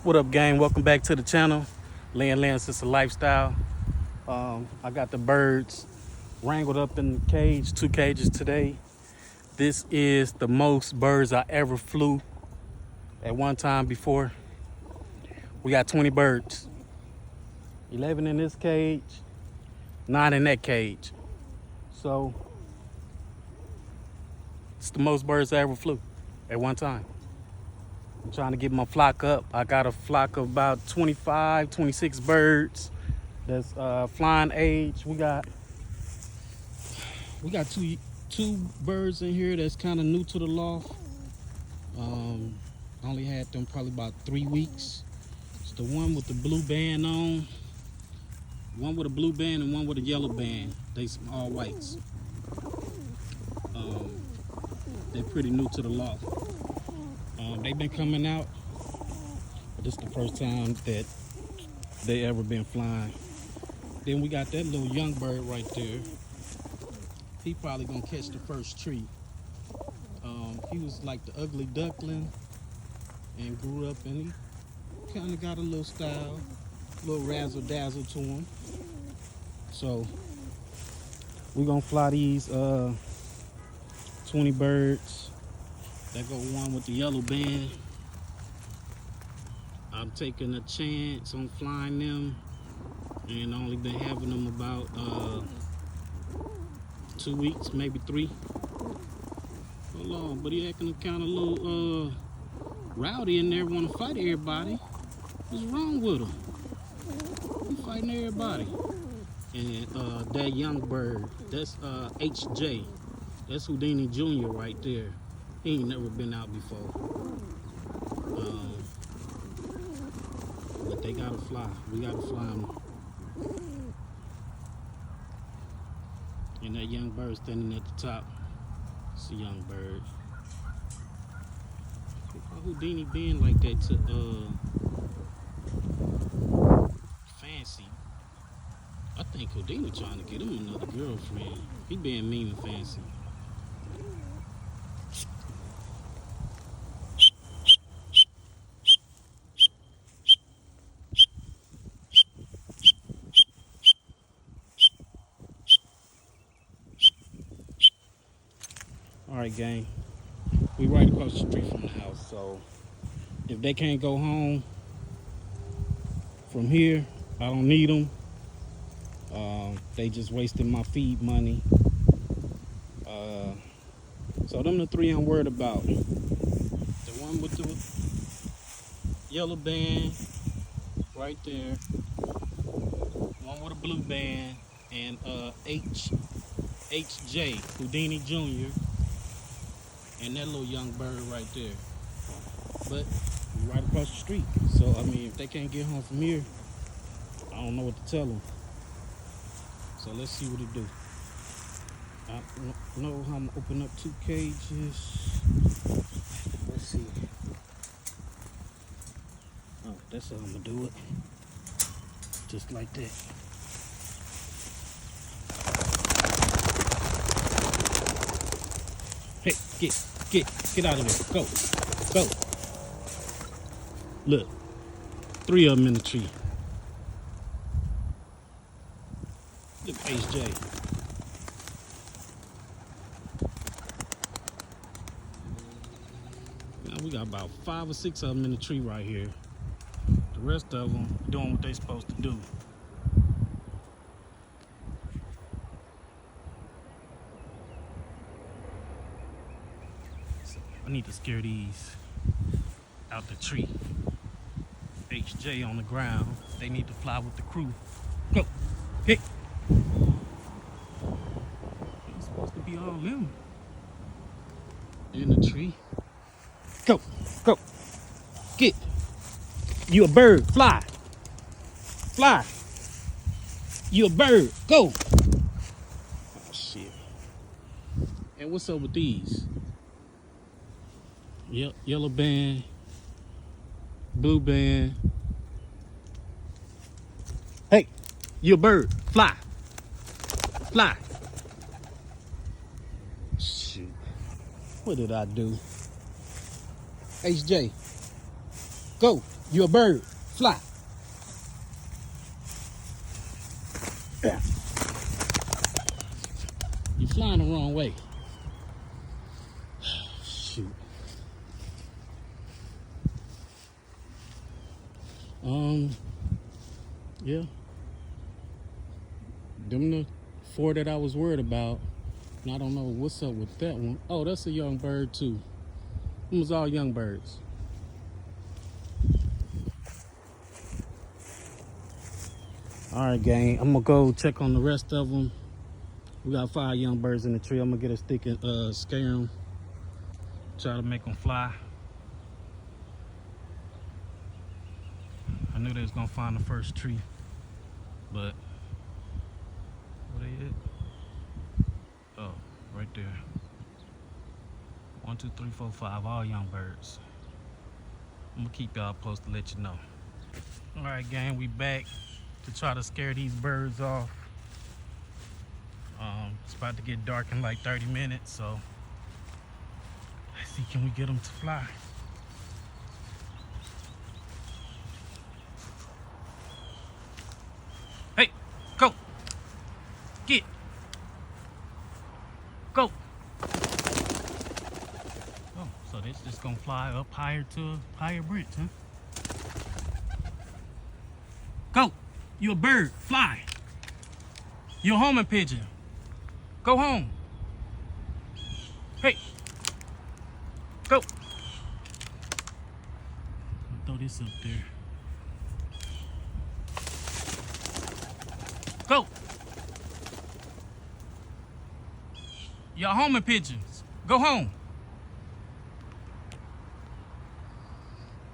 What up, gang? Welcome back to the channel. Land Since a Lifestyle. I got the birds wrangled up in the cage, 2 cages today. This is the most birds I ever flew at one time before. We got 20 birds, 11 in this cage, 9 in that cage. So it's the most birds I ever flew at one time. I'm trying to get my flock up. I got a flock of about 25, 26 birds that's flying age. We got two birds in here that's kind of new to the loft. I only had them probably about 3 weeks. It's the one with the blue band on, one with a blue band and one with a yellow band. They some all whites. They're pretty new to the loft. They've been coming out, but this is the first time that they ever been flying. Then we got that little young bird right there. He probably gonna catch the first tree. He was like the ugly duckling and grew up, and he kind of got a little style, a little razzle dazzle to him. So we're gonna fly these 20 birds. That go one with the yellow band. I'm taking a chance on flying them, and only been having them about 2 weeks, maybe 3. Hold on, but he acting kind of a little rowdy in there, want to fight everybody. What's wrong with him? He fighting everybody. And that young bird, that's HJ. That's Houdini Jr. right there. He ain't never been out before. But they gotta fly. We gotta fly them. And that young bird standing at the top. It's a young bird. Why Houdini being like that to Fancy? I think Houdini trying to get him another girlfriend. He being mean and Fancy. All right, gang. We right across the street from the house, so if they can't go home from here, I don't need them. They just wasting my feed money. So them the 3 I'm worried about. The one with the yellow band right there, one with a blue band, and HJ, Houdini Jr., and that little young bird right there. But we're right across the street. So, I mean, if they can't get home from here, I don't know what to tell them. So let's see what it do. I don't know how I'm gonna open up 2 cages. Let's see. Oh, that's how I'm gonna do it. Just like that. Hey, get out of there. Go. Look, 3 of them in the tree. Look, HJ. Now we got about 5 or 6 of them in the tree right here. The rest of them doing what they supposed to do. I need to scare these out the tree. HJ on the ground. They need to fly with the crew. Go. Hey. It's supposed to be all them in the tree. Go. Get. You a bird. Fly. You a bird. Go. Oh, shit. And what's up with these? Yellow band, blue band. Hey, you a bird. Fly. Shoot. What did I do? HJ, go. You a bird. Fly. Yeah. You're flying the wrong way. Shoot. Yeah. Them the 4 that I was worried about. And I don't know what's up with that one. Oh, that's a young bird too. Them was all young birds. All right, gang. I'm gonna go check on the rest of them. We got 5 young birds in the tree. I'm gonna get a stick and scare them. Try to make them fly. I knew they was gonna find the first tree, but where they at? Oh, right there. 1, 2, 3, 4, 5, all young birds. I'm gonna keep y'all posted to let you know. All right, gang, we back to try to scare these birds off. It's about to get dark in like 30 minutes, so let's see, can we get them to fly? Hey, go, get, go. Oh, so this just gonna fly up higher to a higher branch, huh? Go, you a bird, fly. You're a homing pigeon. Go home. Hey, go. Throw this up there. Go. Y'all homing pigeons. Go home.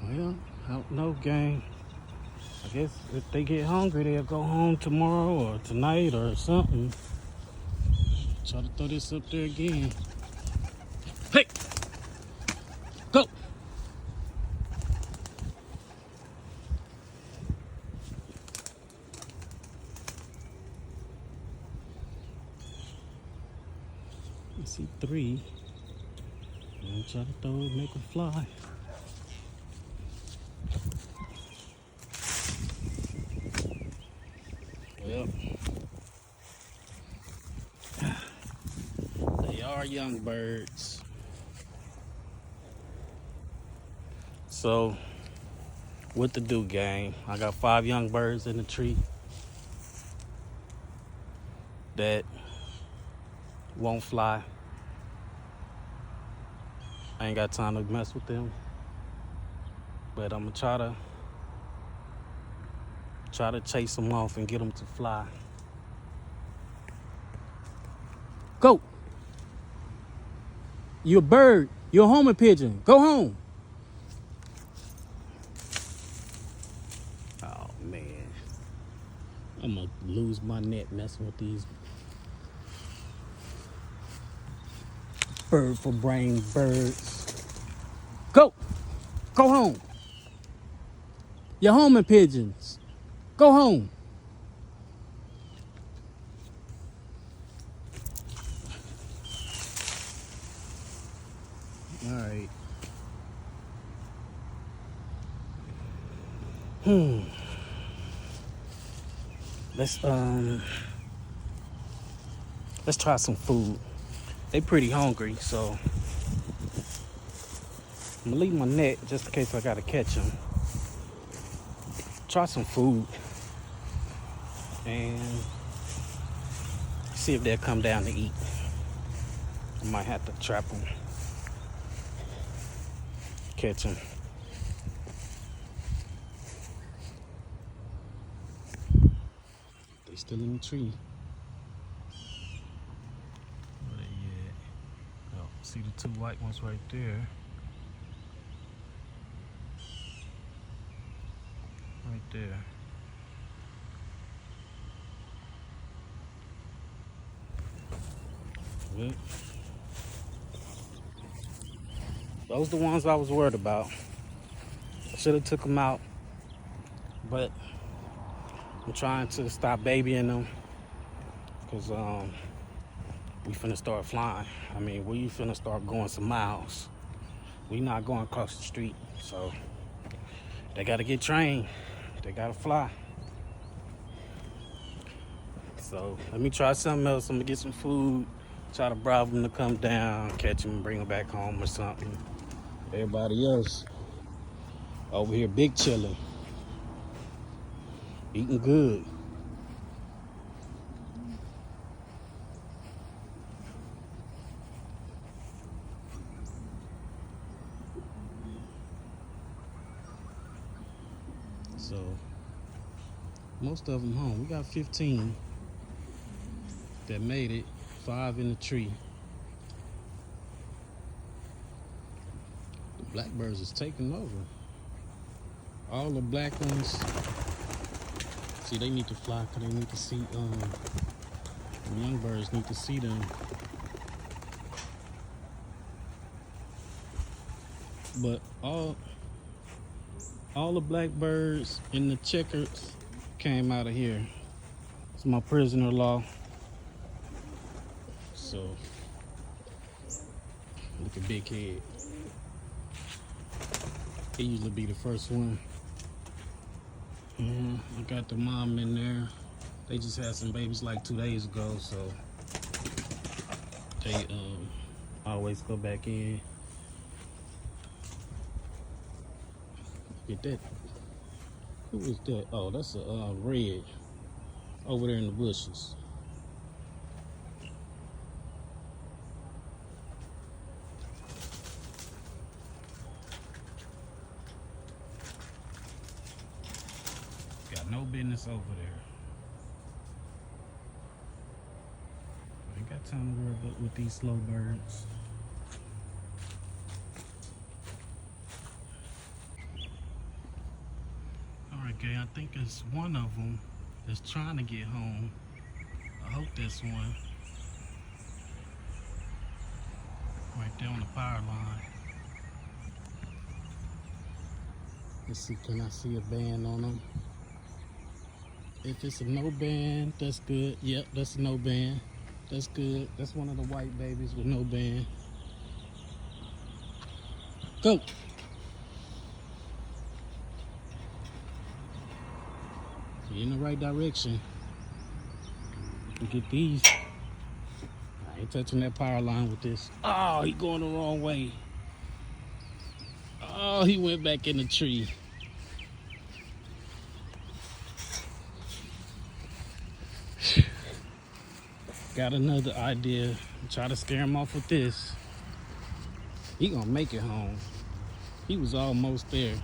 Well, I don't know, gang. I guess if they get hungry, they'll go home tomorrow or tonight or something. Try to throw this up there again. Hey! Go! I see 3. I'm gonna try to throw it, make it fly. Well, they are young birds. So, what to do, gang? I got 5 young birds in the tree that won't fly. I ain't got time to mess with them, but I'm gonna try to chase them off and get them to fly. Go. You're a bird. You're a homing pigeon. Go home. Oh, man. I'm going to lose my net messing with these bird for brain birds. Go. Go home. You're homing pigeons. Go home. All right. Let's try some food. They pretty hungry, so I'm gonna leave my net just in case I gotta catch them. Try some food and see if they'll come down to eat. I might have to trap them, catch them. They still in the tree. Where they at? Oh, see the 2 white ones right there. Right there. Well, those are the ones I was worried about. I should have took them out, but I'm trying to stop babying them because we finna start flying. I mean, we finna start going some miles. We not going across the street, so They gotta get trained. They gotta fly. So let me try something else. I'm gonna get some food, try to bribe them to come down, catch them, bring them back home or something. Everybody else over here big chilling, eating good. So most of them home. We got 15 that made it, 5 in the tree. The blackbirds is taking over. All the black ones, see, they need to fly because they need to see, the young birds need to see them. But all the blackbirds in the checkers came out of here. It's my prisoner-in-law. So, look at Big Head. He usually be the first one. I got the mom in there. They just had some babies like 2 days ago, so they always go back in. Get that. Who is that? Oh, that's a red over there in the bushes. Got no business over there. I ain't got time to worry about with these slow birds. Okay, I think it's one of them that's trying to get home. I hope that's one. Right there on the power line. Let's see, can I see a band on them? If it's a no band, that's good. Yep, that's a no band. That's good. That's one of the white babies with no band. Go! You're in the right direction. Get these. I ain't touching that power line with this. Oh, he going the wrong way. Oh, he went back in the tree. Got another idea. Try to scare him off with this. He gonna make it home. He was almost there.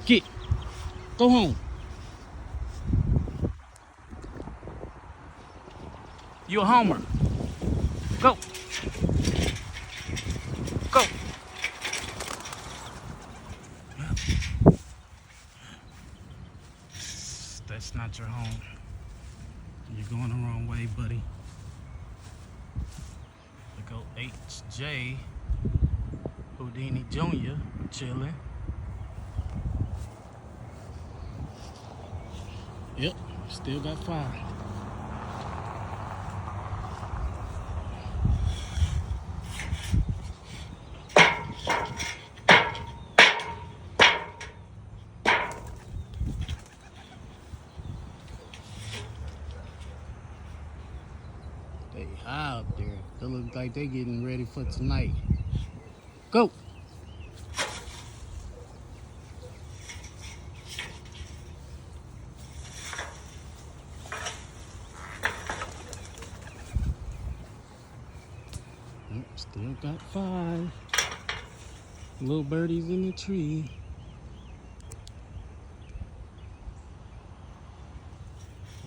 Get. Go home. You a homer. Go. Go. That's not your home. You're going the wrong way, buddy. We go HJ Houdini Jr. chilling. Yep, still got 5. They high up there. They look like they getting ready for tonight. Go! Still got 5 little birdies in the tree.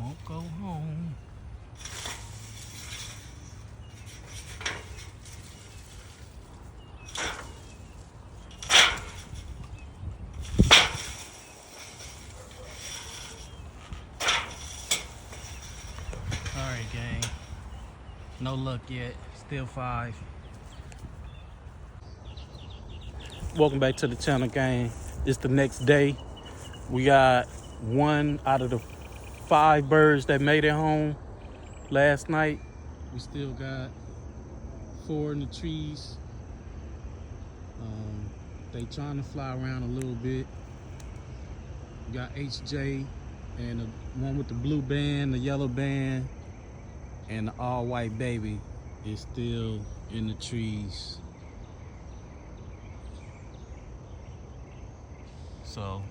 Won't go home. All right, gang. No luck yet. Still 5. Welcome back to the channel, gang. It's the next day. We got 1 out of the 5 birds that made it home last night. We still got 4 in the trees. They trying to fly around a little bit. We got HJ and the one with the blue band, the yellow band, and the all white baby is still in the trees. So